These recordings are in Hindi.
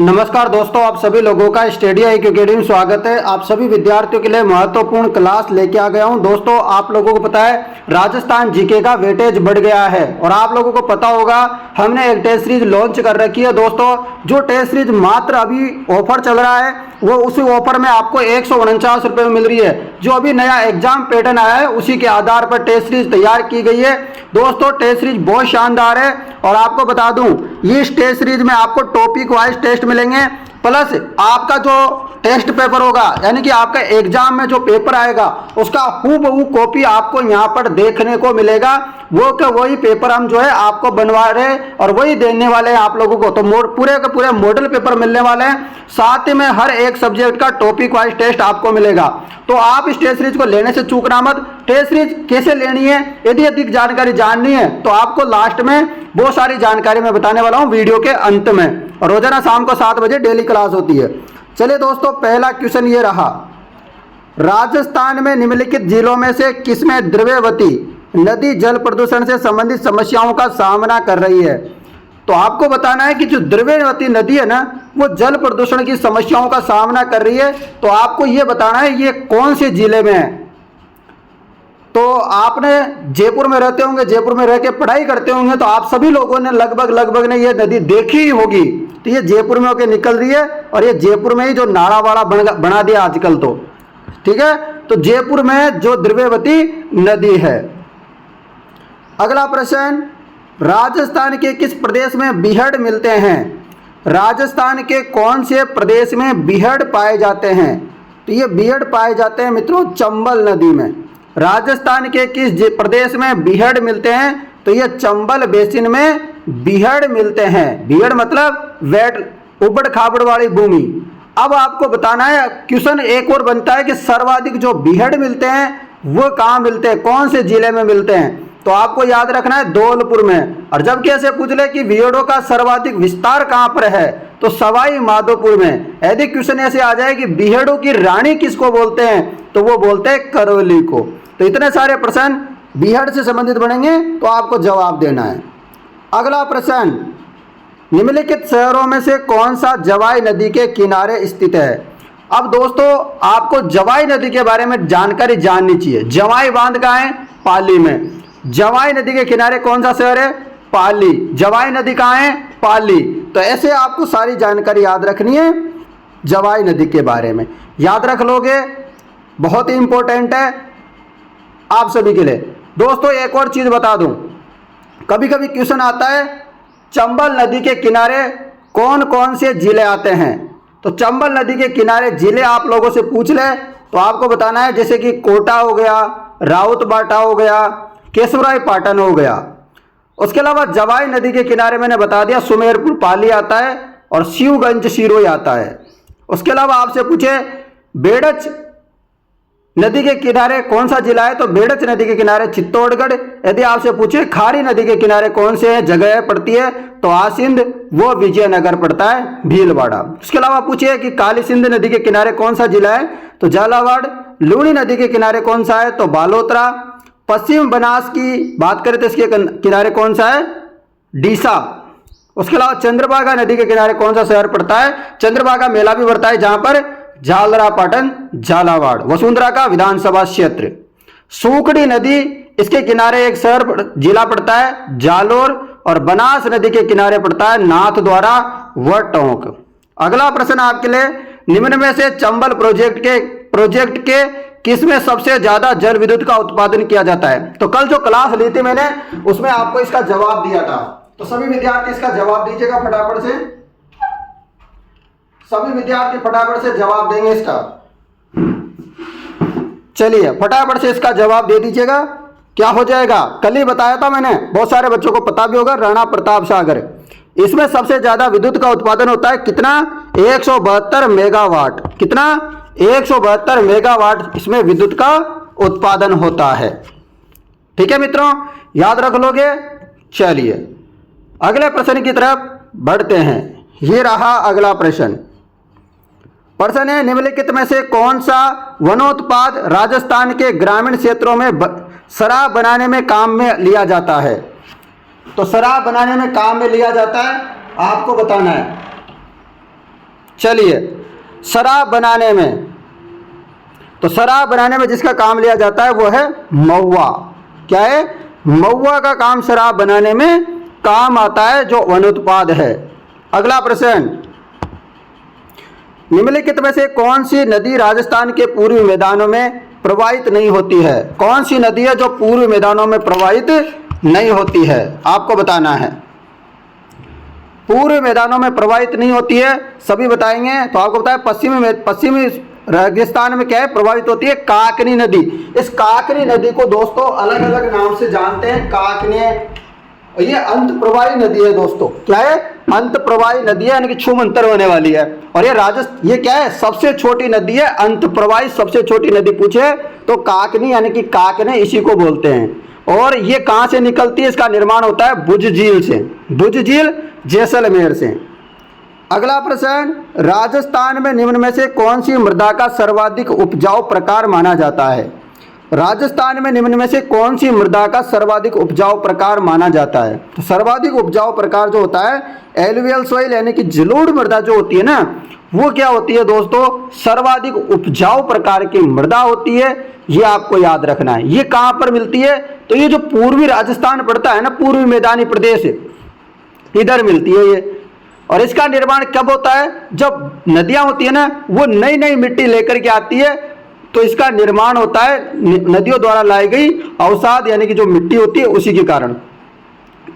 नमस्कार दोस्तों, आप सभी लोगों का स्टडी IQ अकेडमी में स्वागत है। आप सभी विद्यार्थियों के लिए महत्वपूर्ण क्लास लेके आ गया हूं। दोस्तों, आप लोगों को पता है राजस्थान जीके का वेटेज बढ़ गया है और आप लोगों को पता होगा हमने एक टेस्ट सीरीज लॉन्च कर रखी है। दोस्तों, जो टेस्ट सीरीज मात्र अभी ऑफर चल रहा है वो उसी ऑफर में आपको 149 रुपये में मिल रही है। जो अभी नया एग्जाम पैटर्न आया है उसी के आधार पर टेस्ट सीरीज तैयार की गई है। दोस्तों, टेस्ट सीरीज बहुत शानदार है और आपको बता दूं ये टेस्ट सीरीज में आपको टॉपिक वाइज टेस्ट मिलेंगे, प्लस आपका जो टेस्ट पेपर होगा यानी कि आपका एग्जाम में जो पेपर आएगा उसका हूबहू कॉपी आपको यहाँ पर देखने को मिलेगा। वो के वही पेपर हम जो है आपको बनवा रहे हैं और वही देने वाले हैं आप लोगों को। तो पूरे के पूरे मॉडल पेपर मिलने वाले हैं, साथ ही में हर एक सब्जेक्ट का टॉपिक वाइज टेस्ट आपको मिलेगा। तो आप इस टेस्ट सीरीज को लेने से चूकना मत। टेस्ट सीरीज कैसे लेनी है, यदि अधिक जानकारी जाननी है तो आपको लास्ट में बहुत सारी जानकारी मैं बताने वाला हूँ वीडियो के अंत में। और रोजाना शाम को 7 बजे डेली क्लास होती है। चलिए दोस्तों, पहला क्वेश्चन ये रहा, राजस्थान में निम्नलिखित जिलों में से किसमें द्रव्यवती नदी जल प्रदूषण से संबंधित समस्याओं का सामना कर रही है। तो आपको बताना है कि जो द्रव्यवती नदी है ना वो जल प्रदूषण की समस्याओं का सामना कर रही है। तो आपको ये बताना है ये कौन से जिले में है। तो आपने जयपुर में रहते होंगे, जयपुर में रह के पढ़ाई करते होंगे, तो आप सभी लोगों ने लगभग ने ये नदी देखी ही होगी। तो ये जयपुर में होकर निकल रही है और ये जयपुर में ही जो नाला वाड़ा बना दिया आजकल, तो ठीक है। तो जयपुर में जो द्रव्यवती नदी है। अगला प्रश्न, राजस्थान के किस प्रदेश में बीहड़ मिलते हैं। राजस्थान के कौन से प्रदेश में बीहड़ पाए जाते हैं। तो ये बीहड़ पाए जाते हैं मित्रों चंबल नदी में। राजस्थान के किस प्रदेश में बीहड़ मिलते हैं। तो ये चंबल बेसिन में बीहड़ मिलते हैं। बीहड़ मतलब वेट उबड़ खाबड़ वाली भूमि। अब आपको बताना है, क्वेश्चन एक और बनता है कि सर्वाधिक जो बीहड़ मिलते हैं वो कहाँ मिलते हैं, कौन से जिले में मिलते हैं। तो आपको याद रखना है धौलपुर में। और जब कैसे पूछ ले कि बीहड़ों का सर्वाधिक विस्तार कहाँ पर है तो सवाई माधोपुर में। यदि क्वेश्चन ऐसे आ जाए कि बीहड़ों की रानी किसको बोलते हैं तो वो बोलते हैं करौली को। तो इतने सारे प्रश्न बीहड़ से संबंधित बनेंगे तो आपको जवाब देना है। अगला प्रश्न, निम्नलिखित शहरों में से कौन सा जवाई नदी के किनारे स्थित है। अब दोस्तों, आपको जवाई नदी के बारे में जानकारी जाननी चाहिए। जवाई बांध कहाँ है, पाली में। जवाई नदी के किनारे कौन सा शहर है, पाली। जवाई नदी कहाँ है, पाली। तो ऐसे आपको सारी जानकारी याद रखनी है जवाई नदी के बारे में। याद रख लोगे, बहुत ही इंपॉर्टेंट है आप सभी के लिए। दोस्तों, एक और चीज बता दूं, कभी कभी क्वेश्चन आता है चंबल नदी के किनारे कौन कौन से जिले आते हैं। तो चंबल नदी के किनारे जिले आप लोगों से पूछ ले तो आपको बताना है, जैसे कि कोटा हो गया, राउतबाटा हो गया, केशवराय पाटन हो गया। उसके अलावा जवाई नदी के किनारे मैंने बता दिया सुमेरपुर पाली आता है और शिवगंज सिरोही आता है। उसके अलावा आपसे पूछे बेड़च नदी के किनारे कौन सा जिला है तो बेड़च नदी के किनारे चित्तौड़गढ़। यदि आपसे पूछे खारी नदी के किनारे कौन से जगह पड़ती है तो आसिंद वो विजयनगर पड़ता है भीलवाड़ा। उसके अलावा पूछिए कि काली सिंध नदी के किनारे कौन सा जिला है तो झालावाड़। लूणी नदी के किनारे कौन सा है तो बालोतरा। पश्चिम बनास की बात करें तो इसके किनारे कौन सा है, डीसा। उसके अलावा चंद्रभागा नदी के किनारे कौन सा शहर पड़ता है, चंद्रभागा मेला भी पड़ता है जहां पर झालरा पाटन झालावाड़ वसुंधरा का विधानसभा क्षेत्र। सूखड़ी नदी इसके किनारे एक शहर जिला पड़ता है जालोर और बनास नदी के किनारे पड़ता है नाथद्वारा व टोंक। अगला प्रश्न आपके लिए, निम्न में से चंबल प्रोजेक्ट के किसमें सबसे ज्यादा जल विद्युत का उत्पादन किया जाता है। तो कल जो क्लास ली थी मैंने उसमें आपको इसका जवाब दिया था। तो सभी विद्यार्थी इसका जवाब दीजिएगा फटाफट से। सभी विद्यार्थी फटाफट से जवाब देंगे इसका। चलिए फटाफट से इसका जवाब दे दीजिएगा। क्या हो जाएगा, कल ही बताया था मैंने, बहुत सारे बच्चों को पता भी होगा, राणा प्रताप सागर। इसमें सबसे ज्यादा विद्युत का उत्पादन होता है कितना, 172 मेगावाट। कितना, 172 मेगावाट इसमें विद्युत का उत्पादन होता है। ठीक है मित्रों, याद रख लोगे। चलिए अगले प्रश्न की तरफ बढ़ते हैं। ये रहा अगला प्रश्न। प्रश्न है, निम्नलिखित में से कौन सा वनोत्पाद राजस्थान के ग्रामीण क्षेत्रों में शराब बनाने में काम में लिया जाता है। तो शराब बनाने में काम में लिया जाता है, आपको बताना है। चलिए, शराब बनाने में, तो शराब बनाने में जिसका काम लिया जाता है वो है महुआ। क्या है? महुआ का काम शराब बनाने में काम आता है, जो वनोत्पाद है। अगला प्रश्न, निम्नलिखित में से कौन सी नदी राजस्थान के पूर्वी मैदानों में प्रवाहित नहीं होती है? कौन सी नदी है जो पूर्वी मैदानों में प्रवाहित नहीं होती है? आपको बताना है। पूर्वी मैदानों में प्रवाहित नहीं होती है, सभी बताएंगे। तो आपको बताया पश्चिमी रेगिस्तान में क्या है, प्रवाहित होती है काकनी नदी। इस काकनी नदी को दोस्तों अलग अलग नाम से जानते हैं, काकनी, ये अंत प्रवाही नदी है दोस्तों। क्या है? अंत प्रवाही नदी है, यानी कि छूमंतर होने वाली है। और ये क्या है? सबसे छोटी नदी है, अंत प्रवाही सबसे छोटी नदी पूछे तो काकनी, यानी कि काकने इसी को बोलते हैं। और ये कहां से निकलती है? इसका निर्माण होता है भुज झील से, भुज झील जैसलमेर से। अगला प्रश्न, राजस्थान में निम्न में से कौन सी मृदा का सर्वाधिक उपजाऊ प्रकार माना जाता है? राजस्थान में निम्न में से कौन सी मृदा का सर्वाधिक उपजाऊ प्रकार माना जाता है? तो सर्वाधिक उपजाऊ प्रकार जो होता है एलुवियल सॉइल, यानी कि जलोढ़ मृदा जो होती है ना, वो क्या होती है दोस्तों? सर्वाधिक उपजाऊ प्रकार की मृदा होती है। ये आपको याद रखना है। ये कहां पर मिलती है? तो ये जो पूर्वी राजस्थान पड़ता है ना, पूर्वी मैदानी प्रदेश, इधर मिलती है ये। और इसका निर्माण कब होता है? जब नदियां होती है ना, वो नई नई मिट्टी लेकर के आती है, तो इसका निर्माण होता है नदियों द्वारा लाई गई अवसाद, यानी कि जो मिट्टी होती है उसी के कारण।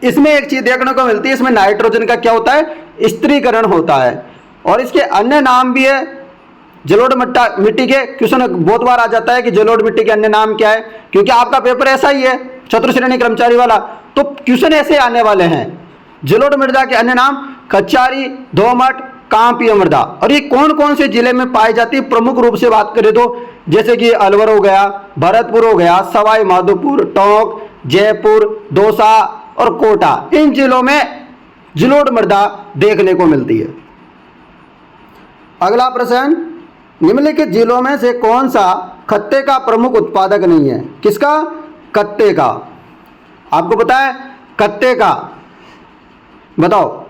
इसमें एक चीज देखने को मिलती है, इसमें नाइट्रोजन का क्या होता है? स्त्रीकरण होता है। और इसके अन्य नाम भी है जलोढ़ मिट्टी के। क्वेश्चन बहुत बार आ जाता है कि जलोढ़ मिट्टी के अन्य नाम क्या है, क्योंकि आपका पेपर ऐसा ही है, चतुर्थ श्रेणी कर्मचारी वाला, तो क्वेश्चन ऐसे आने वाले हैं। जलोढ़ मृदा के अन्य नाम कचारी, दोमट, कांपीय मृदा। और ये कौन कौन से जिले में पाई जाती है? प्रमुख रूप से बात करें तो जैसे कि अलवर हो गया, भरतपुर हो गया, सवाई माधोपुर, टोंक, जयपुर, दौसा और कोटा, इन जिलों में जलोढ़ मृदा देखने को मिलती है। अगला प्रश्न, निम्नलिखित जिलों में से कौन सा खत्ते का प्रमुख उत्पादक नहीं है? किसका? कत्ते का। आपको पता है कत्ते का? बताओ।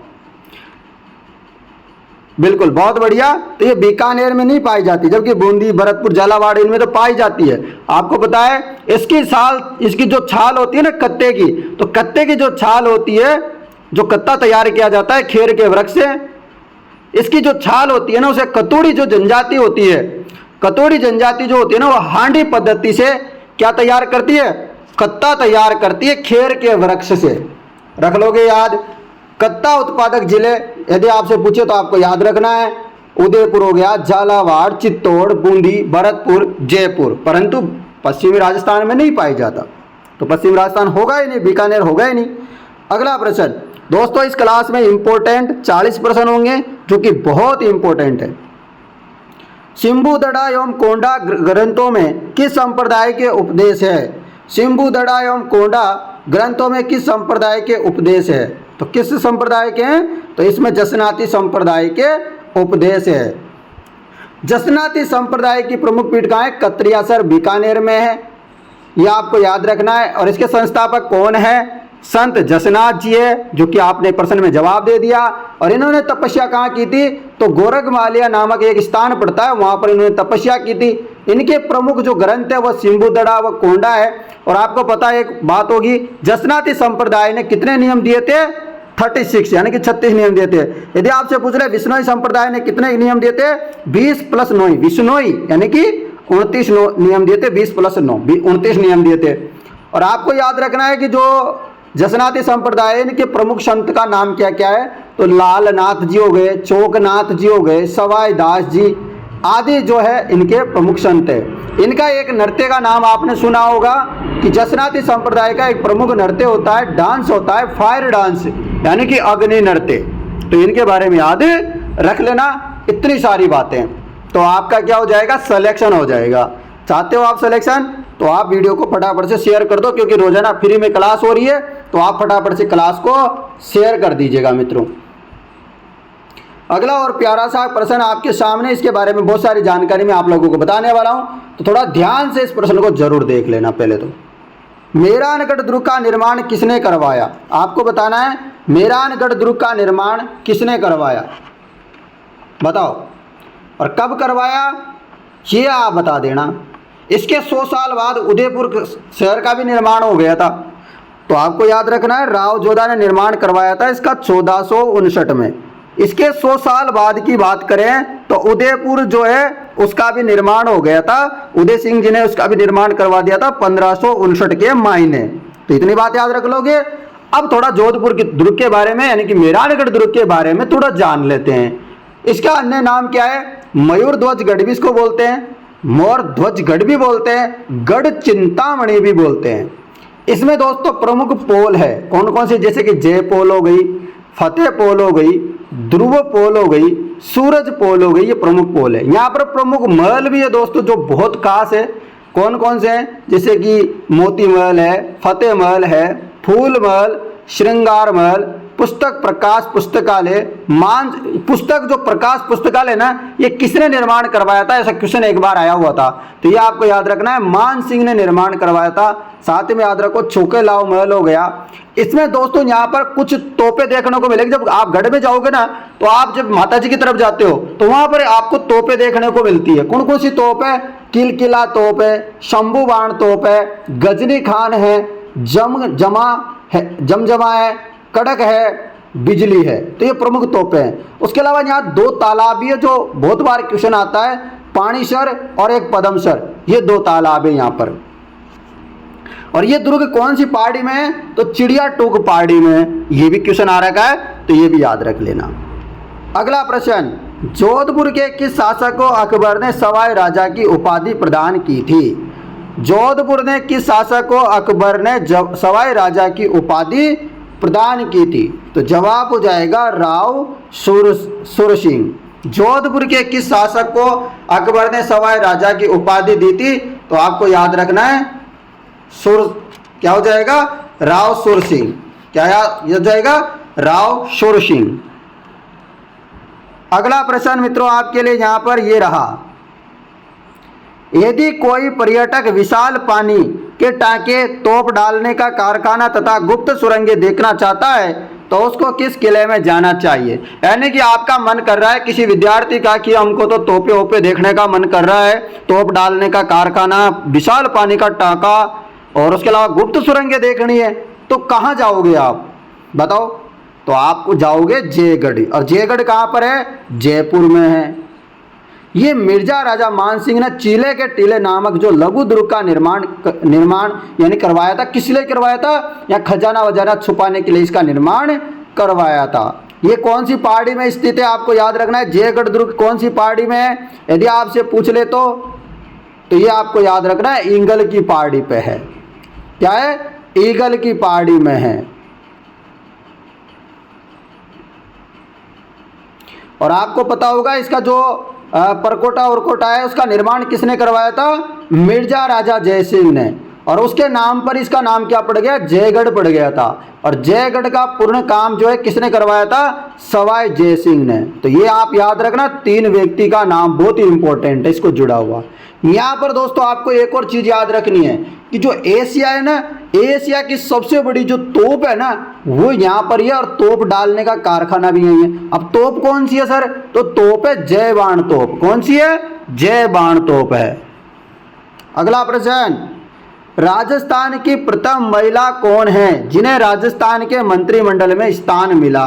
बिल्कुल, बहुत बढ़िया। तो ये बीकानेर में नहीं पाई जाती, जबकि बूंदी, भरतपुर, झालावाड़ इनमें तो पाई जाती है। आपको पता है इसकी जो छाल होती है ना कत्ते की, तो कत्ते की जो छाल होती है, जो कत्ता तैयार किया जाता है खेर के वृक्ष से, इसकी जो छाल होती है ना, उसे कतोड़ी जो जनजाति होती है, कतोड़ी जनजाति जो होती है ना, वो हांडी पद्धति से क्या तैयार करती है? कत्ता तैयार करती है खेर के वृक्ष से। रख लोगे याद। कत्ता उत्पादक जिले यदि आपसे पूछे तो आपको याद रखना है, उदयपुर हो गया, झालावाड़, चित्तौड़, बूंदी, भरतपुर, जयपुर। परंतु पश्चिमी राजस्थान में नहीं पाई जाता, तो पश्चिमी राजस्थान होगा ही नहीं, बीकानेर होगा ही नहीं। अगला प्रश्न दोस्तों, इस क्लास में इंपॉर्टेंट 40 प्रश्न होंगे, जो कि बहुत इंपॉर्टेंट है। सिंबुदड़ा एवं कोंडा ग्रंथों में किस संप्रदाय के उपदेश है? सिंबुदड़ा एवं कोंडा ग्रंथों में किस संप्रदाय के उपदेश है? तो किस संप्रदाय के हैं? तो इसमें जसनाती संप्रदाय के उपदेश है। जसनाती संप्रदाय की प्रमुख पीठ कहाँ है? कत्रियासर बीकानेर में है, यह आपको याद रखना है। और इसके संस्थापक कौन है? संत जसनाथ जी है, जो कि आपने प्रश्न में जवाब दे दिया। और इन्होंने तपस्या कहाँ की थी? तो गोरखमालिया नामक एक स्थान पड़ता है, वहां पर इन्होंने तपस्या की थी। इनके प्रमुख जो ग्रंथ है वह सिंबुदड़ा व कोंडा है। और आपको पता है एक बात होगी, जसनाती संप्रदाय ने कितने नियम दिए थे? 36, यानी कि 36 नियम दिए थे। यदि आपसे पूछ रहे विश्नोई संप्रदाय ने कितने नियम दिए थे? 20 + 9, विश्नोई यानी कि 29 नियम दिए थे, 20 + 9 29 नियम दिए थे। और आपको याद रखना है कि जो जसनाती संप्रदाय, इनके प्रमुख संत का नाम क्या क्या है? तो लालनाथ जी हो गए, चोकनाथ जी हो गए, सवाई दास जी आदि जो है इनके प्रमुख संत है। इनका एक नृत्य का नाम आपने सुना होगा कि जसनाती संप्रदाय का एक प्रमुख नृत्य होता है, डांस होता है फायर डांस, यानी कि अग्नि नृत्य। तो इनके बारे में याद रख लेना। इतनी सारी बातें, तो आपका क्या हो जाएगा? सिलेक्शन हो जाएगा। चाहते हो आप सिलेक्शन? तो आप वीडियो को फटाफट से शेयर कर दो, क्योंकि रोजाना फ्री में क्लास हो रही है, तो आप फटाफट से क्लास को शेयर कर दीजिएगा मित्रों। अगला और प्यारा सा प्रश्न आपके सामने, इसके बारे में बहुत सारी जानकारी मैं आप लोगों को बताने वाला हूं, तो थोड़ा ध्यान से इस प्रश्न को जरूर देख लेना। पहले तो मेहरानगढ़ दुर्ग का निर्माण किसने करवाया? आपको बताना है मेहरानगढ़ दुर्ग का निर्माण किसने करवाया। बताओ। और कब करवाया ये आप बता देना। इसके 100 साल बाद उदयपुर शहर का भी निर्माण हो गया था। तो आपको याद रखना है राव जोधा ने निर्माण करवाया था इसका 1459 में। इसके 100 साल बाद की बात करें तो उदयपुर जो है उसका भी निर्माण हो गया था। उदय सिंह जी ने उसका भी निर्माण करवा दिया था 1559 के महीने। तो इतनी बात याद रख लोगे। अब थोड़ा जोधपुर के दुर्ग के बारे में यानी कि मेहरानगढ़ दुर्ग के बारे में थोड़ा जान लेते हैं। इसका अन्य नाम क्या है? मयूर ध्वज गढ़ भी इसको बोलते हैं, मोर ध्वज गढ़ भी बोलते हैं, गढ़ चिंतामणि भी बोलते हैं। इसमें दोस्तों प्रमुख पोल है कौन कौन से, जैसे कि जय पोल हो गई, फतेह पोल हो गई, ध्रुव पोल हो गई, सूरज पोल हो गई, ये प्रमुख पोल है। यहाँ पर प्रमुख महल भी है दोस्तों जो बहुत खास है। कौन कौन से हैं? जैसे कि मोती महल है, फतेह महल है, फूल महल, श्रृंगार महल, पुस्तक प्रकाश पुस्तकालय। मान पुस्तक जो प्रकाश पुस्तकालय ना, ये किसने निर्माण करवाया था? ऐसा क्वेश्चन एक बार आया हुआ था, तो ये आपको याद रखना है मान सिंह ने निर्माण करवाया था। साथ में याद रखो छोकेलाव महल हो गया। इसमें दोस्तों यहाँ पर कुछ तोपें देखने को मिलेगी। जब आप गढ़ में जाओगे ना तो आप जब माता जी की तरफ जाते हो तो वहां पर आपको तोपें देखने को मिलती है। कौन कौन सी तोप है? किलकिला तोप है, शंभू बाण तोप है, गजनी खान है, जमजमा है, कड़क है, बिजली है। तो ये प्रमुख तोपें हैं। उसके अलावा यहाँ 2 तालाब भी है जो बहुत बार क्वेश्चन आता है, पानीसर और एक पदमसर। ये 2 तालाब है यहाँ पर। और ये दुर्ग कौन सी पहाड़ी में है? तो चिड़िया टूक पहाड़ी में है। ये भी क्वेश्चन आ रखा है तो ये भी याद रख लेना। अगला प्रश्न, जोधपुर के किस शासक को अकबर ने सवाई राजा की उपाधि प्रदान की थी? जोधपुर ने किस शासक को अकबर ने सवाई राजा की उपाधि प्रदान की थी? तो जवाब हो जाएगा राव सुरसिंह। जोधपुर के किस शासक को अकबर ने सवाई राजा की उपाधि दी थी? तो आपको याद रखना है क्या हो जाएगा? राव सुरसिंह। क्या याद हो जाएगा? राव सुरसिंह। अगला प्रश्न मित्रों आपके लिए यहां पर ये रहा, यदि कोई पर्यटक विशाल पानी के टांके, तोप डालने का कारखाना तथा गुप्त सुरंगें देखना चाहता है तो उसको किस किले में जाना चाहिए? यानी कि आपका मन कर रहा है किसी विद्यार्थी का कि हमको तो तोपे ओपे देखने का मन कर रहा है, तोप डालने का कारखाना, विशाल पानी का टांका और उसके अलावा गुप्त सुरंगें देखनी है, तो कहाँ जाओगे आप? बताओ। तो आप जाओगे जयगढ़। और जयगढ़ कहाँ पर है? जयपुर में है। ये मिर्जा राजा मान सिंह ने चीले के टीले नामक जो लघु दुर्ग का निर्माण यानी करवाया था। किस लिए करवाया था? या खजाना वजाना छुपाने के लिए इसका निर्माण करवाया था। ये कौन सी पहाड़ी में स्थित है? आपको याद रखना है जयगढ़ दुर्ग कौन सी पहाड़ी में है। यदि आपसे पूछ ले तो ये आपको याद रखना है ईगल की पहाड़ी पे है। क्या है? ईगल की पहाड़ी में है। और आपको पता होगा इसका जो परकोटा उरकोटा है उसका निर्माण किसने करवाया था? मिर्जा राजा जयसिंह ने। और उसके नाम पर इसका नाम क्या पड़ गया? जयगढ़ पड़ गया था। और जयगढ़ का पूर्ण काम जो है किसने करवाया था? सवाई जयसिंह ने। तो ये आप याद रखना 3 व्यक्ति का नाम बहुत ही इंपॉर्टेंट है इसको जुड़ा हुआ। यहाँ पर दोस्तों आपको एक और चीज याद रखनी है कि जो एशिया है ना, एशिया की सबसे बड़ी जो तोप है ना वो यहाँ पर ही है। और तोप डालने का कारखाना भी यही है। अब तोप कौन सी है सर? तो तोप है जय बाण तोप। कौन सी है? जय बाण तोप है। अगला प्रश्न, राजस्थान की प्रथम महिला कौन है जिन्हें राजस्थान के मंत्रिमंडल में स्थान मिला?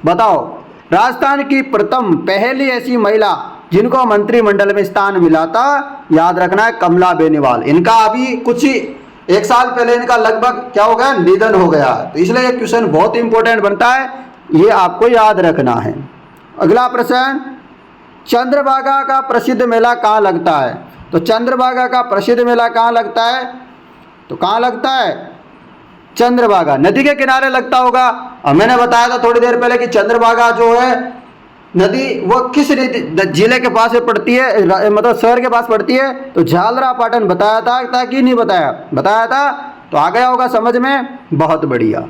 बताओ। राजस्थान की प्रथम पहली ऐसी महिला जिनको मंत्रिमंडल में स्थान मिला था, याद रखना है कमला बेनीवाल। इनका अभी कुछ ही 1 साल पहले इनका लगभग क्या हो गया? निधन हो गया। तो इसलिए ये क्वेश्चन बहुत इंपॉर्टेंट बनता है, ये आपको याद रखना है। अगला प्रश्न, चंद्रभागा का प्रसिद्ध मेला कहाँ लगता है? तो चंद्रभागा का प्रसिद्ध मेला कहाँ लगता है? तो कहाँ लगता है? चंद्रभागा नदी के किनारे लगता होगा। और मैंने बताया था थोड़ी देर पहले कि चंद्रभागा जो है नदी वो किस जिले के पास पड़ती है, मतलब शहर के पास पड़ती है? तो झालरापाटन। बताया था कि नहीं बताया? बताया था। तो आ गया होगा समझ में, बहुत बढ़िया।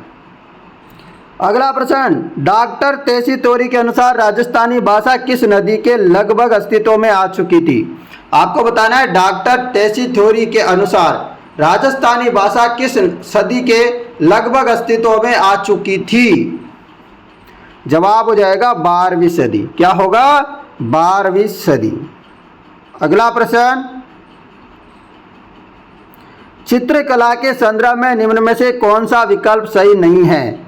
अगला प्रश्न, डॉक्टर तेसी तोरी के अनुसार राजस्थानी भाषा किस नदी के लगभग अस्तित्व में आ चुकी थी? आपको बताना है डॉक्टर तेसी तोरी के अनुसार राजस्थानी भाषा किस सदी के लगभग अस्तित्व में आ चुकी थी? जवाब हो जाएगा 12वीं सदी। क्या होगा? 12वीं सदी। अगला प्रश्न, चित्रकला के संदर्भ में निम्न में से कौन सा विकल्प सही नहीं है?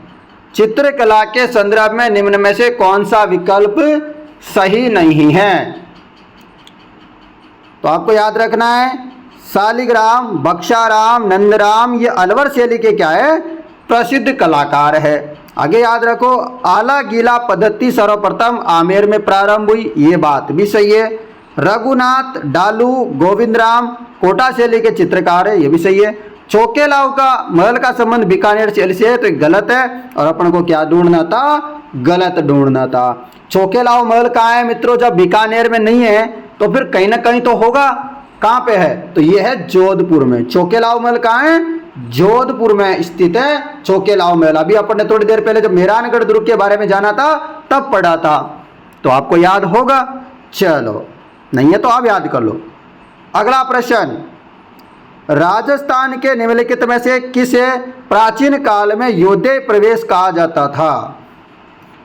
चित्रकला के संदर्भ में निम्न में से कौन सा विकल्प सही नहीं है? तो आपको याद रखना है, शालिग्राम, बक्साराम, नंदराम ये अलवर शैली के क्या है? प्रसिद्ध कलाकार है। आगे याद रखो, आला गीला पद्धति सर्वप्रथम आमेर में प्रारंभ हुई, ये बात भी सही है। रघुनाथ डालू गोविंदराम कोटा शैली के चित्रकार है, ये भी सही है। चौकेलाव का महल का संबंध बीकानेर शैली से है, तो गलत है। और अपन को क्या ढूंढना था? गलत ढूंढना था। चौकेलाव महल कहाँ है मित्रों? जब बीकानेर में नहीं है तो फिर कहीं ना कहीं तो होगा। कहाँ पे है? तो ये है जोधपुर में। चौकेलाव महल कहाँ है? जोधपुर में स्थित है चौकेलाव महल। अभी अपन ने थोड़ी देर पहले जब मेहरानगढ़ दुर्ग के बारे में जाना था तब पढ़ा था, तो आपको याद होगा। चलो, नहीं है तो आप याद कर लो। अगला प्रश्न, राजस्थान के निम्नलिखित में से किसे प्राचीन काल में योद्धे प्रदेश कहा जाता था?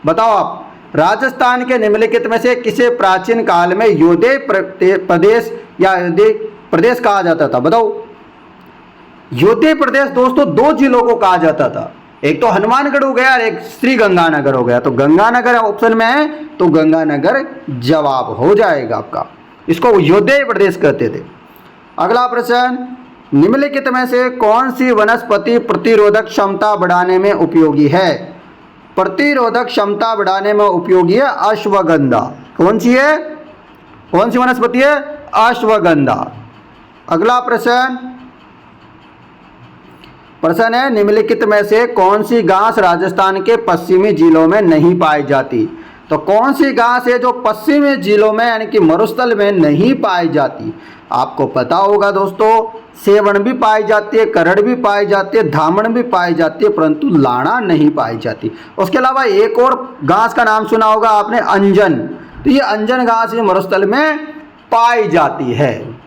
बताओ आप, राजस्थान के निम्नलिखित में से किसे प्राचीन काल में योद्धे प्रदेश या योद्धे प्रदेश कहा जाता था? बताओ। योद्धे प्रदेश दोस्तों दो जिलों को कहा जाता था, एक तो हनुमानगढ़ हो गया और एक श्री गंगानगर हो गया। तो गंगानगर ऑप्शन में है, तो गंगानगर जवाब हो जाएगा आपका। इसको योद्धे प्रदेश कहते थे। अगला प्रश्न, निम्नलिखित में से कौन सी वनस्पति प्रतिरोधक क्षमता बढ़ाने में उपयोगी है? प्रतिरोधक क्षमता बढ़ाने में उपयोगी है अश्वगंधा। कौन सी है? कौन सी वनस्पति है? अश्वगंधा। अगला प्रश्न है, निम्नलिखित में से कौन सी घास राजस्थान के पश्चिमी जिलों में नहीं पाई जाती? तो कौन सी घास है जो पश्चिमी जिलों में यानी कि मरुस्थल में नहीं पाई जाती? आपको पता होगा दोस्तों, सेवण भी पाई जाती है, करड़ भी पाई जाती है, धामण भी पाई जाती है, परंतु लाणा नहीं पाई जाती। उसके अलावा एक और घास का नाम सुना होगा आपने, अंजन। तो ये अंजन घास ये मरुस्थल में पाई जाती है।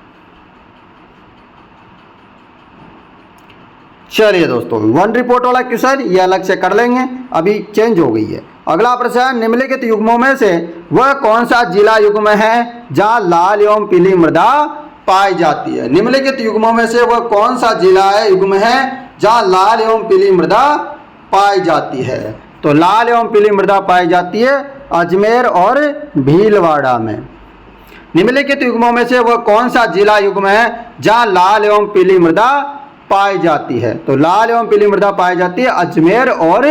चलिए दोस्तों, वन रिपोर्ट वाला क्वेश्चन ये अलग से कर लेंगे, अभी चेंज हो गई है। अगला प्रश्न, निम्नलिखित युग्मों में से वह कौन सा जिला युग्म है जहां लाल एवं पीली मृदा पाई जाती है? निम्नलिखित युग्मों में से वह कौन सा जिला है युग्म है जहां लाल एवं पीली मृदा पाई जाती है? तो लाल एवं पीली मृदा पाई जाती है अजमेर और भीलवाड़ा में। निम्नलिखित युग्मों में से वह कौन सा जिला युग्म है जहां लाल एवं पीली मृदा पाई जाती है? तो लाल एवं पीली मृदा पाई जाती है अजमेर और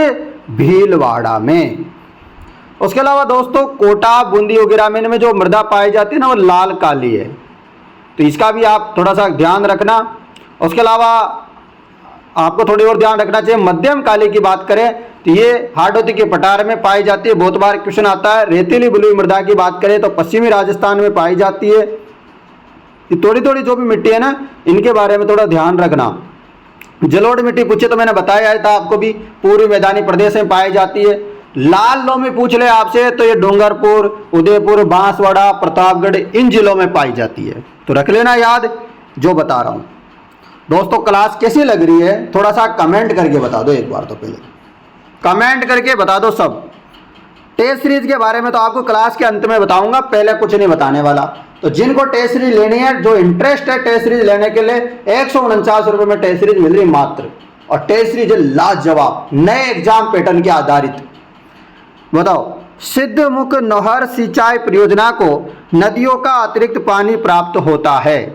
भीलवाड़ा में। उसके अलावा दोस्तों कोटा, बूंदी वगैरह में जो मृदा पाई जाती है ना, वो लाल काली है, तो इसका भी आप थोड़ा सा ध्यान रखना। उसके अलावा आपको थोड़ी और ध्यान रखना चाहिए, मध्यम काली की बात करें तो ये हाडोती के पठार में पाई जाती है, बहुत बार क्वेश्चन आता है। रेतीली बलुई मृदा की बात करें तो पश्चिमी राजस्थान में पाई जाती है। थोड़ी थोड़ी जो भी मिट्टी है ना, इनके बारे में थोड़ा ध्यान रखना। जलोढ़ मिट्टी पूछे तो मैंने बताया था आपको भी, पूर्वी मैदानी प्रदेश में पाई जाती है। लाल लोमी पूछ ले आपसे तो ये डूंगरपुर, उदयपुर, बांसवाड़ा, प्रतापगढ़ इन जिलों में पाई जाती है। तो रख लेना याद जो बता रहा हूं। दोस्तों क्लास कैसी लग रही है थोड़ा सा कमेंट करके बता दो, एक बार तो पहले कमेंट करके बता दो सब। टेस्ट सीरीज के बारे में तो आपको क्लास के अंत में बताऊंगा, पहले कुछ नहीं बताने वाला। तो जिनको टेस्ट सीरीज लेनी है, जो इंटरेस्ट है टेस्ट सीरीज लेने के लिए, 149 रुपये में टेस्ट सीरीज मिल रही मात्र। और टेस्ट सीरीज है लाजवाब, नए एग्जाम पैटर्न के आधारित। बताओ, सिद्धमुख नहर सिंचाई परियोजना को नदियों का अतिरिक्त पानी प्राप्त होता है।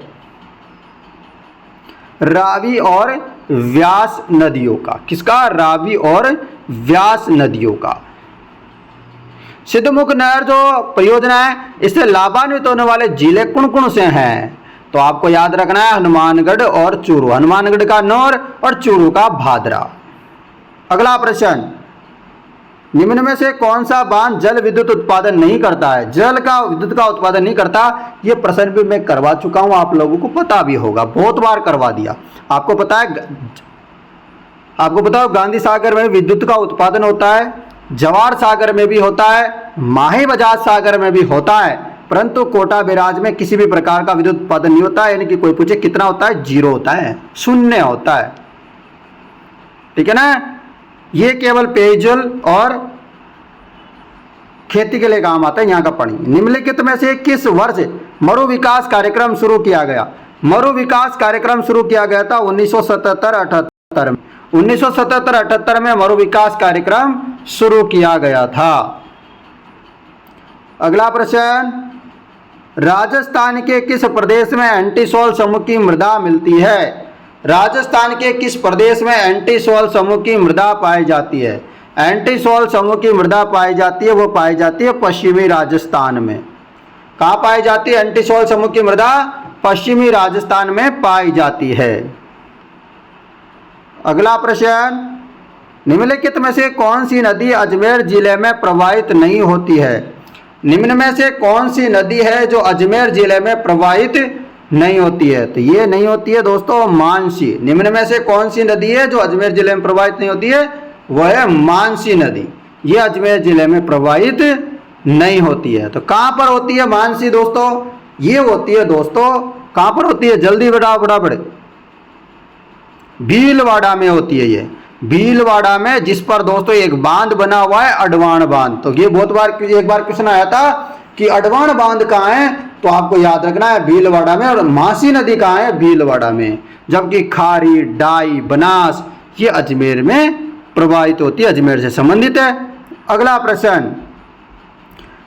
रावी और व्यास नदियों का। किसका? रावी और व्यास नदियों का। सिद्धमुख नहर जो परियोजना है, इससे लाभान्वित होने वाले जिले कौन कौन से हैं? तो आपको याद रखना है हनुमानगढ़ और चूरू। हनुमानगढ़ का नौर और चूरू का भादरा। अगला प्रश्न, निम्न में से कौन सा बांध जल विद्युत उत्पादन नहीं करता है? जल का विद्युत का उत्पादन नहीं करता, ये प्रश्न भी मैं करवा चुका हूं, आप लोगों को पता भी होगा, बहुत बार करवा दिया। आपको पता है गांधी सागर में विद्युत का उत्पादन होता है, जवाहर सागर में भी होता है, माही बजाज सागर में भी होता है, परंतु कोटा बैराज में किसी भी प्रकार का विद्युत उत्पादन नहीं होता है। यानी कि कोई पूछे कितना होता है, 0 होता है, 0 होता है। ठीक है ना। ये केवल पेयजल और खेती के लिए काम आता है यहाँ का पानी। निम्नलिखित में से किस वर्ष मरु विकास कार्यक्रम शुरू किया गया? मरु विकास कार्यक्रम शुरू किया गया था 1977-78 में। 1977-78 में मरु विकास कार्यक्रम शुरू किया गया था। अगला प्रश्न, राजस्थान के किस प्रदेश में एंटीसोल समूह की मृदा मिलती है? राजस्थान के किस प्रदेश में एंटीसोल समूह की मृदा पाई जाती है? एंटीसोल समूह की मृदा पाई जाती है, वो पाई जाती है पश्चिमी राजस्थान में। कहाँ पाई जाती है एंटीसोल समूह की मृदा? पश्चिमी राजस्थान में पाई जाती है। अगला प्रश्न, निम्नलिखित में से कौन सी नदी अजमेर जिले में प्रवाहित नहीं होती है? निम्न में से कौन सी नदी है जो अजमेर जिले में प्रवाहित नहीं होती है? तो ये नहीं होती है दोस्तों मानसी। निम्न में से कौन सी नदी है जो अजमेर जिले में प्रवाहित नहीं होती है? वह है मानसी नदी। ये अजमेर जिले में प्रवाहित नहीं होती है। तो कहाँ पर होती है मानसी दोस्तों? ये होती है दोस्तों, कहाँ पर होती है? जल्दी बताओ बड़े। भीलवाड़ा में होती है ये, भीलवाड़ा में, जिस पर दोस्तों एक बांध बना हुआ है, अडवाण बांध। तो ये बहुत बार एक बार क्वेश्चन आया था कि अडवाण बांध कहाँ है, तो आपको याद रखना है भीलवाड़ा में। और मासी नदी कहाँ है? भीलवाड़ा में। जबकि खारी, डाई, बनास ये अजमेर में प्रवाहित होती है, अजमेर से संबंधित है। अगला प्रश्न,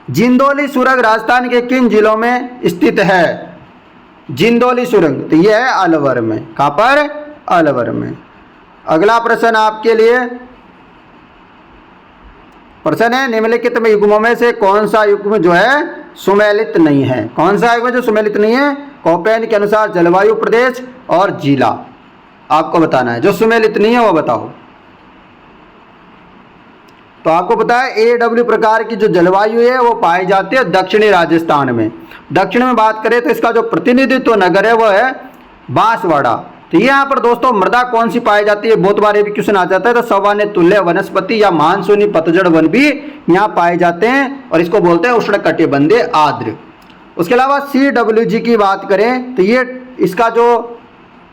जिंदोली सुरंग राजस्थान के किन जिलों में स्थित है? जिंदोली सुरंग, तो यह है अलवर में। कहाँ पर? अलवर में। अगला प्रश्न आपके लिए प्रश्न है, निम्नलिखित में युग्मों में से कौन सा युग्म जो है सुमेलित नहीं है? कौन सा युग्म जो सुमेलित नहीं है? कोपेन के अनुसार जलवायु, प्रदेश और जिला आपको बताना है। जो सुमेलित नहीं है वो बताओ। तो आपको पता है AW प्रकार की जो जलवायु है वो पाई जाती है दक्षिणी राजस्थान में। दक्षिण में बात करें तो इसका जो प्रतिनिधित्व नगर है वो है बांसवाड़ा। तो यहाँ पर दोस्तों मृदा कौन सी पाई जाती है? बहुत बार ये भी क्वेश्चन आ जाता है। तो सवान्य तुल्य वनस्पति या मानसूनी पतझड़ वन भी यहाँ पाए जाते हैं और इसको बोलते हैं उष्णकटिबंधीय आर्द्र। उसके अलावा CWG की बात करें तो ये इसका जो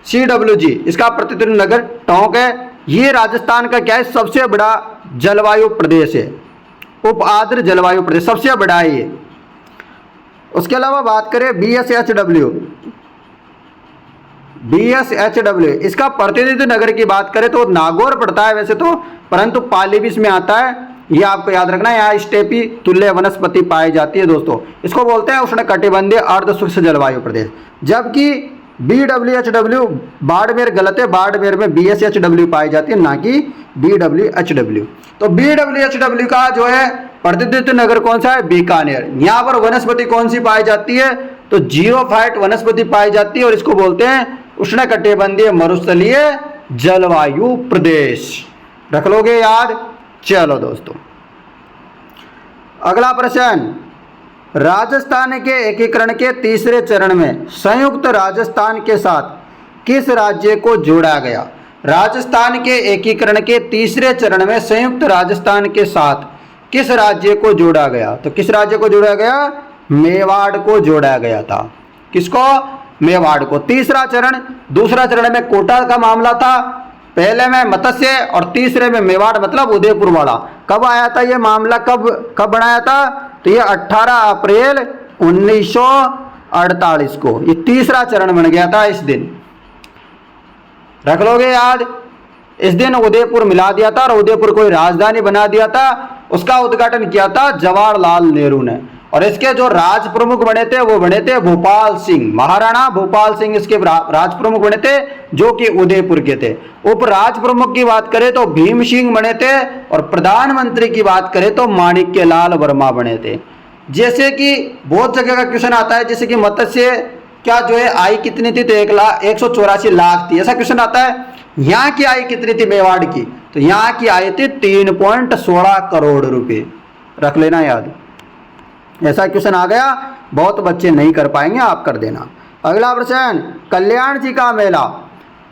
CWG इसका प्रतिनिधित्व नगर टोंक है। ये राजस्थान का क्या है? सबसे बड़ा जलवायु प्रदेश है, उप आर्द्र जलवायु प्रदेश सबसे बड़ा है ये। उसके अलावा बात करें BSHW इसका प्रतिनिधित्व नगर की बात करें तो नागौर पड़ता है वैसे तो, परंतु पाली भी इसमें आता है। ये आपको याद रखना है। यहाँ स्टेपी तुल्य वनस्पति पाई जाती है दोस्तों। इसको बोलते हैं उष्णकटिबंधीय अर्ध शुष्क जलवायु प्रदेश। जबकि BWHW बाड़मेर गलत है, बाड़मेर में BSHW पाई जाती है, ना कि BWHW। तो BWHW का जो है प्रतिनिधित्व नगर कौन सा है? बीकानेर। यहाँ पर वनस्पति कौन सी पाई जाती है? तो जीरोफाइट वनस्पति पाई जाती है और इसको बोलते हैं उष्णकटिबंधीय मरुस्थलीय जलवायु प्रदेश। रख लोगे याद? चलो दोस्तों, अगला प्रश्न, राजस्थान के एकीकरण के तीसरे चरण में संयुक्त राजस्थान के साथ किस राज्य को जोड़ा गया? राजस्थान के एकीकरण के तीसरे चरण में संयुक्त राजस्थान के साथ किस राज्य को जोड़ा गया? तो किस राज्य को जोड़ा गया? मेवाड़ को जोड़ा गया था। किसको? मेवाड़ को। तीसरा चरण, दूसरा चरण में कोटा का मामला था, पहले में मत्स्य और तीसरे में मेवाड़ मतलब उदयपुर वाला। कब आया था ये मामला? कब बनाया था? तो ये 18 अप्रैल 1948 को ये तीसरा चरण बन गया था। इस दिन रख लोगे याद। इस दिन उदयपुर मिला दिया था और उदयपुर को राजधानी बना दिया था। उसका उद्घाटन किया था जवाहरलाल नेहरू ने। और इसके जो राज प्रमुख बने थे वो बने थे भोपाल सिंह, महाराणा भोपाल सिंह इसके राज प्रमुख बने थे, जो कि उदयपुर के थे। उप राज प्रमुख की बात करें तो भीम सिंह बने थे और प्रधानमंत्री की बात करें तो माणिक्य लाल वर्मा बने थे। जैसे कि बहुत जगह का क्वेश्चन आता है, जैसे कि मत्स्य क्या जो है आय कितनी थी? तो 184 लाख थी, ऐसा क्वेश्चन आता है। यहाँ की आय कितनी थी मेवाड़ की? तो यहाँ की आय थी 3.16 करोड़ रुपए। रख लेना याद, ऐसा क्वेश्चन आ गया, बहुत बच्चे नहीं कर पाएंगे, आप कर देना। अगला प्रश्न, कल्याण जी का मेला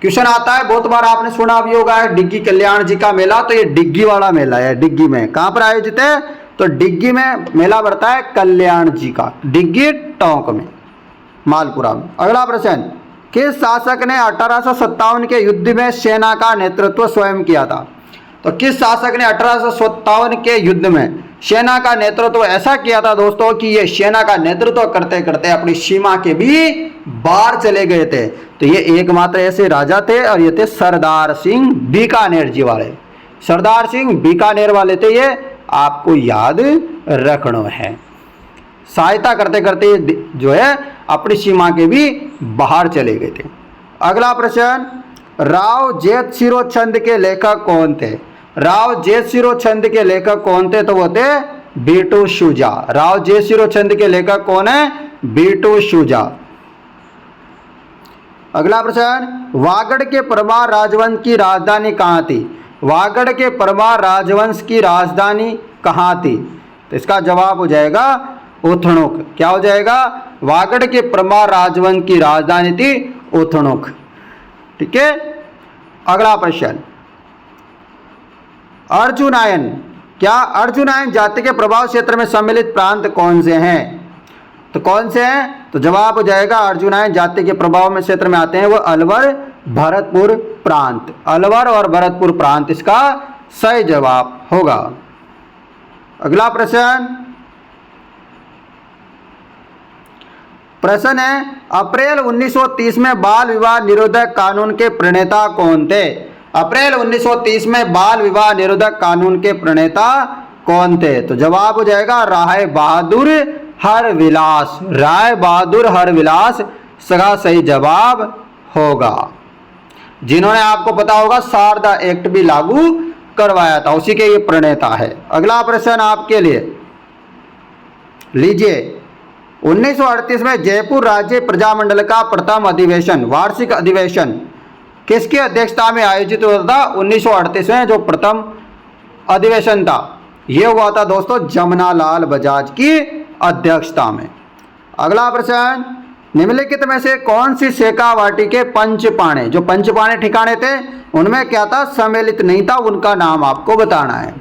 क्वेश्चन आता है, बहुत बार आपने सुना भी होगा, डिग्गी कल्याण जी का मेला। तो ये डिग्गी वाला मेला है। डिग्गी में कहाँ पर आयोजित है? तो डिग्गी में मेला बढ़ता है कल्याण जी का, डिग्गी टोंक में, मालपुरा में। अगला प्रश्न, किस शासक ने 1857 के युद्ध में सेना का नेतृत्व स्वयं किया था? तो किस शासक ने 1857 के युद्ध में सेना का नेतृत्व ऐसा किया था दोस्तों कि ये सेना का नेतृत्व करते करते अपनी सीमा के भी बाहर चले गए थे। तो ये एकमात्र ऐसे राजा थे और ये थे सरदार सिंह बीकानेर जी वाले। सरदार सिंह बीकानेर वाले थे, ये आपको याद रखना है। सहायता करते करते जो है अपनी सीमा के भी बाहर चले गए थे। अगला प्रश्न, राव जेतसिरो छंद के लेखक कौन थे? राव जेतसिरो छंद के लेखक कौन थे? तो वो थे बीटू शुजा। राव जेतसिरो छंद के लेखक कौन है? बीटू शुजा। अगला प्रश्न, वागड़ के परमार राजवंश की राजधानी कहाँ थी? वागड़ के परमार राजवंश की राजधानी कहाँ थी? तो इसका जवाब हो जाएगा उथणुक। क्या हो जाएगा? वागड़ के परमार राजवंश की राजधानी थी उथणुक। ठीक है। अगला प्रश्न, अर्जुनायन, क्या अर्जुनायन जाति के प्रभाव क्षेत्र में सम्मिलित प्रांत कौन से हैं? तो कौन से हैं? तो जवाब हो जाएगा अर्जुनायन जाति के प्रभाव में क्षेत्र में आते हैं वो अलवर भरतपुर प्रांत। अलवर और भरतपुर प्रांत इसका सही जवाब होगा। अगला प्रश्न है, अप्रैल 1930 में बाल विवाह निरोधक कानून के प्रणेता कौन थे? अप्रैल 1930 में बाल विवाह निरोधक कानून के प्रणेता कौन थे? तो जवाब हो जाएगा राय बहादुर हरविलास। राय बहादुर हरविलास इसका सही जवाब होगा, जिन्होंने आपको पता होगा शारदा एक्ट भी लागू करवाया था, उसी के ये प्रणेता है। अगला प्रश्न आपके लिए लीजिए, 1938 में जयपुर राज्य प्रजामंडल का प्रथम अधिवेशन, वार्षिक अधिवेशन किसकी अध्यक्षता में आयोजित हुआ था? 1938 में जो प्रथम अधिवेशन था यह हुआ था दोस्तों जमनालाल बजाज की अध्यक्षता में। अगला प्रश्न, निम्नलिखित में से कौन सी शेखावाटी के पंचपाणे, जो पंचपाणे ठिकाने थे उनमें क्या था? सम्मिलित नहीं था, उनका नाम आपको बताना है।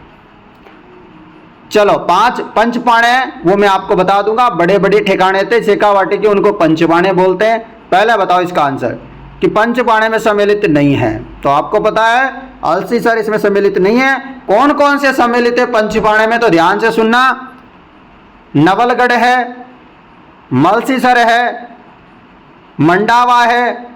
चलो 5 पंचपाणे वो मैं आपको बता दूंगा। बड़े बड़े ठिकाने थे शेखावाटी के, उनको पंचपाणे बोलते हैं। पहले बताओ इसका आंसर कि पंचपाणे में सम्मिलित नहीं है। तो आपको पता है अल्सीसर इसमें सम्मिलित नहीं है। कौन कौन से सम्मिलित है पंचपाणे में? तो ध्यान से सुनना, नवलगढ़ है, मलसीसर है, मंडावा है,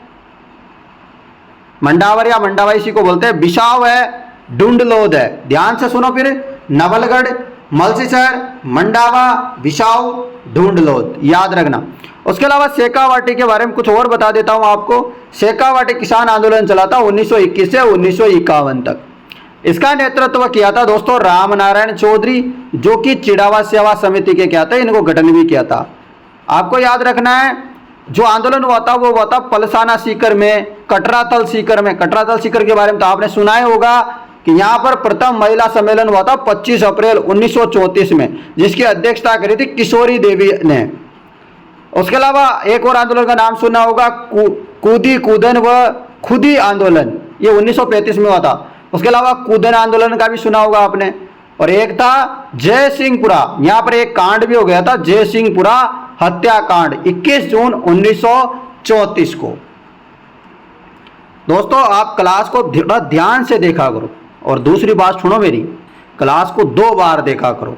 मंडावर या मंडावा इसी को बोलते हैं, बिसाव है, डुंडलोद है। ध्यान से सुनो फिर, नवलगढ़, मलसीसर, मंडावा, बिसाव, ढूंढलोद, याद रखना। उसके अलावा शेखावाटी के बारे में कुछ और बता देता हूं आपको। शेखावाटी किसान आंदोलन चला था 1921 से 1951 तक। इसका नेतृत्व किया था दोस्तों रामनारायण चौधरी, जो कि चिड़ावा सेवा समिति के क्या थे, इनको गठन भी किया था। आपको याद रखना है जो आंदोलन हुआ था वो हुआ था पलसाना सीकर में, कटरातल सीकर में। कटरातल सीकर के बारे में तो आपने सुना ही होगा कि यहाँ पर प्रथम महिला सम्मेलन हुआ था 25 अप्रैल 1934 में, जिसकी अध्यक्षता करी थी किशोरी देवी ने। उसके अलावा एक और आंदोलन का नाम सुना होगा कूदी कूदन व खुदी आंदोलन, ये 1935 में हुआ था। उसके अलावा कूदन आंदोलन का भी सुना होगा आपने। और एक था जय सिंहपुरा, यहाँ पर एक कांड भी हो गया था जय सिंहपुरा हत्याकांड 21 जून 1934 को। दोस्तों आप क्लास को ध्यान से देखा करो, और दूसरी बात सुनो मेरी, क्लास को 2 बार देखा करो,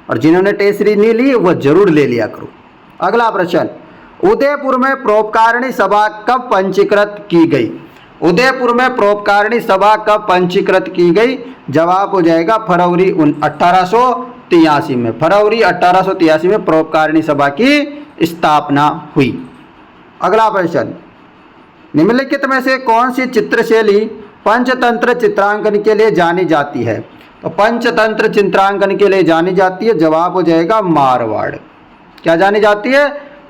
और जिन्होंने टेस्ट सीरीज नहीं ली वह जरूर ले लिया करो। अगला प्रश्न, उदयपुर में परोपकारिणी सभा कब पंजीकृत की गई? उदयपुर में परोपकारिणी सभा कब पंजीकृत की गई? जवाब हो जाएगा फरवरी 1883 में। फरवरी 1883 में परोपकारिणी सभा की स्थापना हुई। अगला प्रश्न, निम्नलिखित में से कौन सी चित्रशैली पंचतंत्र चित्रांकन के लिए जानी जाती है? तो पंचतंत्र चित्रांकन के लिए जानी जाती है, जवाब हो जाएगा मारवाड़। क्या जानी जाती है?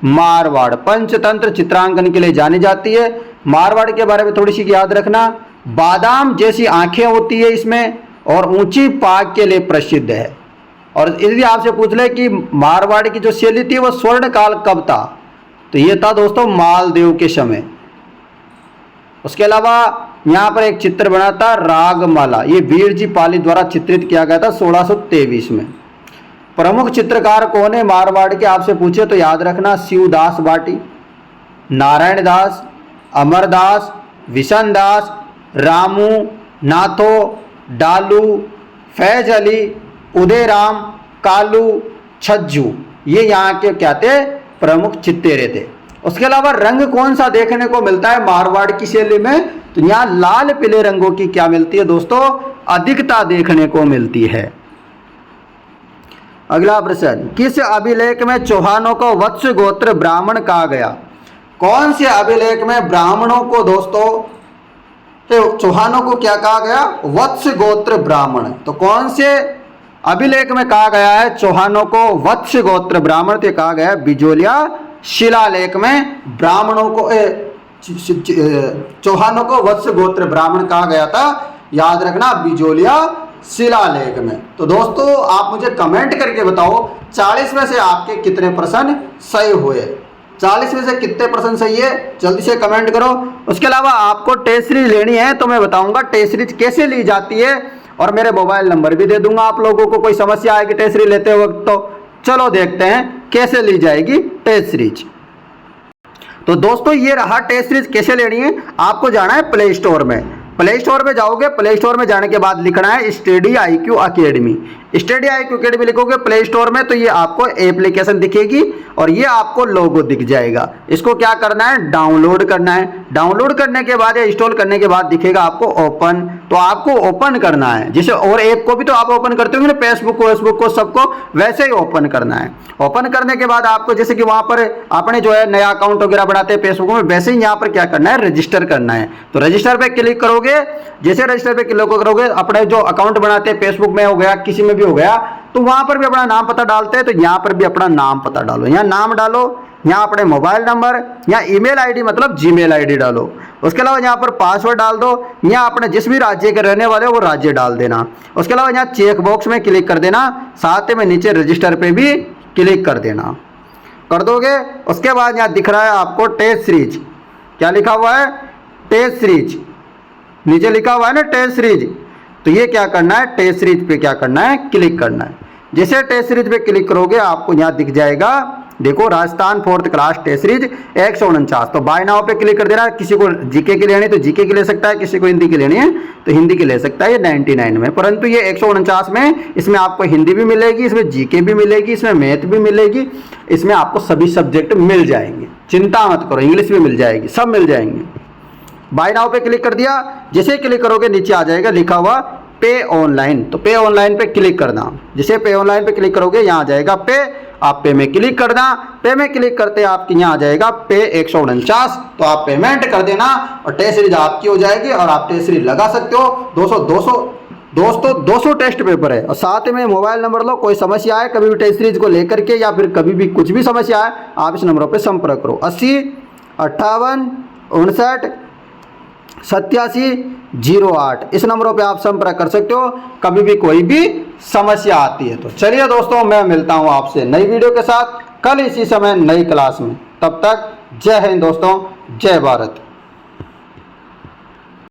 मारवाड़। पंचतंत्र चित्रांकन के लिए जानी जाती है। मारवाड़ के बारे में थोड़ी सी याद रखना, बादाम जैसी आंखें होती है इसमें, और ऊंची पाग के लिए प्रसिद्ध है। और यदि आपसे पूछ ले कि मारवाड़ की जो शैली थी वह स्वर्ण काल कब था, तो ये था दोस्तों मालदेव के समय। उसके अलावा यहाँ पर एक चित्र बना था रागमाला, ये वीर जी पाली द्वारा चित्रित किया गया था 1623 में। प्रमुख चित्रकार कौन है मारवाड़ के आपसे पूछे तो याद रखना शिवदास बाटी, नारायण दास, अमरदास, विशन दास, रामू, नाथो, डालू, फैज अली, उदयराम, कालू, छज्जू, ये यहाँ के क्या थे, प्रमुख चित्तेरे थे। उसके अलावा रंग कौन सा देखने को मिलता है मारवाड़ की शैली में, तो यहाँ लाल पीले रंगों की क्या मिलती है दोस्तों, अधिकता देखने को मिलती है। अगला प्रश्न, किस अभिलेख में चौहानों को वत्स गोत्र ब्राह्मण कहा गया? कौन से अभिलेख में ब्राह्मणों को दोस्तों, तो चौहानों को क्या कहा गया, वत्स गोत्र ब्राह्मण। तो कौन से अभिलेख में कहा गया है चौहानों को वत्स गोत्र ब्राह्मण? तो कहा गया है बिजोलिया शिलालेख में ब्राह्मणों को चौहानों को वत्स गोत्र ब्राह्मण कहा गया था। याद रखना, बिजोलिया शिलालेख में। तो दोस्तों आप मुझे कमेंट करके बताओ 40 में से आपके कितने प्रश्न सही हुए, 40 में से कितने प्रश्न सही है, जल्दी से कमेंट करो। उसके अलावा आपको टेस्ट सीरीज लेनी है तो मैं बताऊंगा टेस्ट सीरीज कैसे ली जाती है, और मेरे मोबाइल नंबर भी दे दूंगा आप लोगों को। कोई समस्या आएगी टेस्ट सीरीज लेते वक्त तो चलो देखते हैं कैसे ली जाएगी टेस्ट सीरीज। तो दोस्तों ये रहा टेस्ट सीरीज कैसे लेनी है। आपको जाना है प्ले स्टोर में, प्ले स्टोर में जाओगे, प्ले स्टोर में जाने के बाद लिखना है study IQ academy. Study IQ academy लिखोगे प्ले स्टोर में तो ये आपको एप्लीकेशन दिखेगी और ये आपको लोगो दिख जाएगा। इसको क्या करना है, डाउनलोड करना है। डाउनलोड करने के बाद या इंस्टॉल करने के बाद दिखेगा आपको ओपन, तो आपको ओपन करना है। जैसे और ऐप को भी तो आप ओपन करते होंगे ना, फेसबुक को सबको वैसे ही ओपन करना है। ओपन करने के बाद आपको जैसे कि वहां पर आपने जो है नया अकाउंट वगैरह बनाते हैं फेसबुक में, वैसे ही यहाँ पर क्या करना है, रजिस्टर करना है। तो रजिस्टर पे क्लिक करोगे, जैसे रजिस्टर पे क्लिक करोगे, अपने जो अकाउंट बनाते हैं फेसबुक में हो गया, किसी में भी हो गया, तो वहां पर भी अपना नाम पता डालते हैं। तो यहाँ पर भी अपना नाम पता डालो, यहाँ नाम डालो, यहाँ अपने मोबाइल नंबर, यहाँ ईमेल आईडी मतलब जीमेल आईडी डालो। उसके अलावा यहाँ पर पासवर्ड डाल दो, यहाँ अपने जिस भी राज्य के रहने वाले हो वो राज्य डाल देना। उसके अलावा यहाँ चेक बॉक्स में क्लिक कर देना, साथ में नीचे रजिस्टर पे भी क्लिक कर देना, कर दोगे। उसके बाद यहाँ दिख रहा है आपको टेस्ट सीरीज, क्या लिखा हुआ है, टेस्ट सीरीज, नीचे लिखा हुआ है ना टेस्ट सीरीज। तो ये क्या करना है, टेस्ट सीरीज पे क्या करना है, क्लिक करना है। जैसे टेस्ट सीरीज पे क्लिक करोगे आपको यहाँ दिख जाएगा, देखो Rajasthan 4th class test series 149। तो बाय नाउ पे क्लिक कर देना। किसी को जीके की लेनी तो जीके की ले सकता है, किसी को हिंदी की लेनी है तो हिंदी की ले सकता है। ये 99 में, परंतु ये 149 में इसमें आपको हिंदी भी मिलेगी, इसमें जीके भी मिलेगी, इसमें मैथ भी मिलेगी, इसमें आपको सभी सब्जेक्ट मिल जाएंगे। चिंता मत करो, इंग्लिश भी मिल जाएगी, सब मिल जाएंगे। बाय नाउ पे क्लिक कर दिया, जैसे ही क्लिक करोगे नीचे आ जाएगा लिखा हुआ पे ऑनलाइन। तो पे ऑनलाइन पे क्लिक करना, जैसे पे ऑनलाइन पे क्लिक करोगे यहाँ आ जाएगा पे, आप पे में क्लिक करना। पे में क्लिक करते आपके यहाँ आ जाएगा पे 149, तो आप पेमेंट कर देना और टेस्ट सीरीज आपकी हो जाएगी और आप टेस्ट सीरीज लगा सकते हो। 200 टेस्ट पेपर है और साथ में मोबाइल नंबर लो। कोई समस्या है कभी भी टेस्ट सीरीज को लेकर के या फिर कभी भी कुछ भी समस्या है, आप इस नंबरों पर संपर्क करो 80 58 59 8708। इस नंबरों पे आप संपर्क कर सकते हो कभी भी कोई भी समस्या आती है। तो चलिए दोस्तों, मैं मिलता हूं आपसे नई वीडियो के साथ कल इसी समय नई क्लास में। तब तक जय हिंद दोस्तों, जय भारत।